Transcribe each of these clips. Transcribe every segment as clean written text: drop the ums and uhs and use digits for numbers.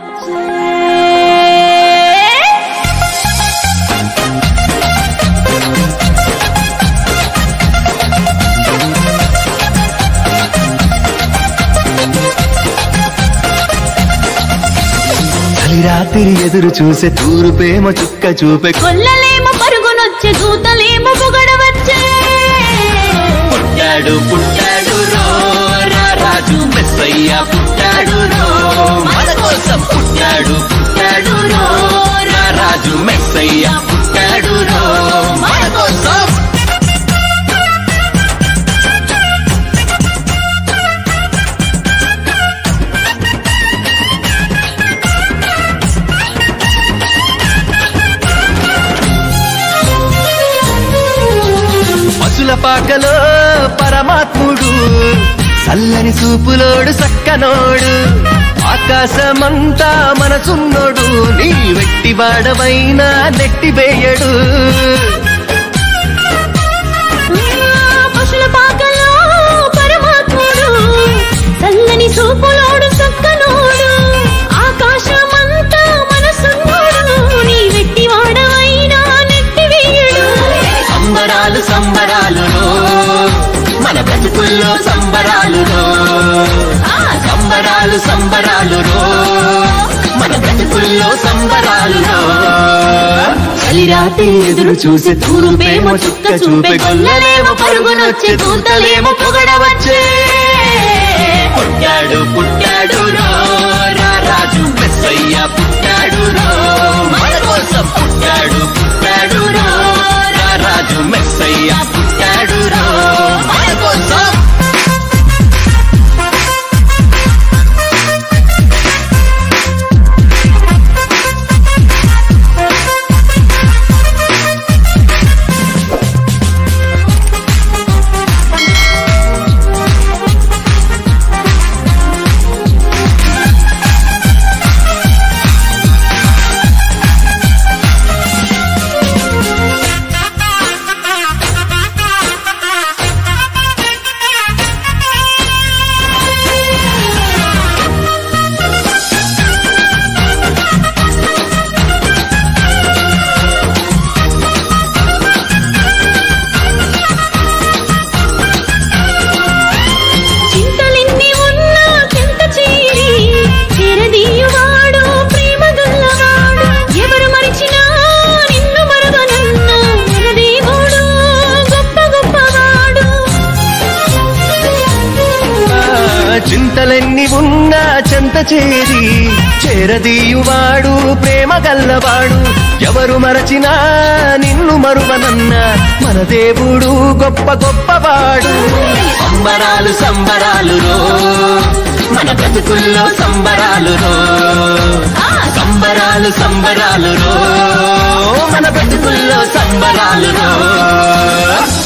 వచ్చే రాత్రి ఎదురు చూసే తూరుపేమో చుక్క చూపే కొల్లలేమో పరుగునొచ్చే దూతలేమో పొగడవచ్చే పుట్టాడు పుట్టాడు రో రాజు మెస్సయ్య పుట్టాడు రో మన కోసం పుట్టాడు పుట్టాడు రో రాజు మెస్సయ్య పుట్టాడు రో మన కోసం పాకలో పరమాత్ముడు చల్లని చూపులోడు సక్కనోడు ఆకాశమంతా మనసున్నోడు నీ వెట్టివాడవైనా నెట్టివేయడు పశుల పాకలో పరమాత్ముడు చల్లని చూపులోడు సక్కనోడు ఆకాశమంతా మనసున్నోడు నీ వెట్టివాడవైనా నెట్టివేయడు సంబరాలు సంబరాలు మన బ్రతుకుల్లో సంబరాలు సంబరాలు సంబరాలు మన బ్రతుకుల్లో సంబరాలు చలిరాత్రి ఎదురు చూసే తూరుపేమో చుక్క చూపే గొల్లలేమో పరుగునొచ్చే దూతలేమో పొగడవచ్చే పుట్టాడు పుట్టాడు రాజు మెస్సయ్య పుట్టాడు మన కోసం పుట్టాడు పుట్టాడు రాజు మెస్సయ్య పుట్టాడు మన కోసం చింతలెన్ని ఉన్నా చెంత చేరి చేరదీయువాడు ప్రేమ గల్లవాడు ఎవరు మరచినా నిన్ను మరువనన్న మన దేవుడు గొప్ప గొప్పవాడు సంబరాలు సంబరాలు మన బ్రతుకుల్లో సంబరాలు సంబరాలు సంబరాలు మన బ్రతుకుల్లో సంబరాలు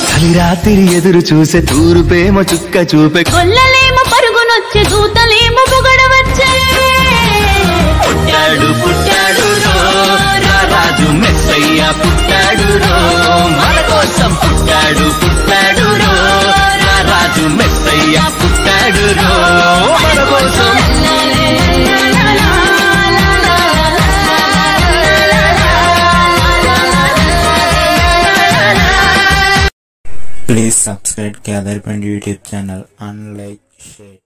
చలిరాత్రి ఎదురు చూసే తూరుపేమో చుక్క చూపే కొల్లలేమో పరుగునొచ్చే దూతలేమో పొగడవచ్చే పుట్టాడు పుట్టాడు రాజు మెస్సయ్య పుట్టాడు మన కోసం పుట్టాడు పుట్టాడు రాజు మెస్సయ్య పుట్టాడు మన కోసం Please subscribe Gather Point YouTube channel and like, share.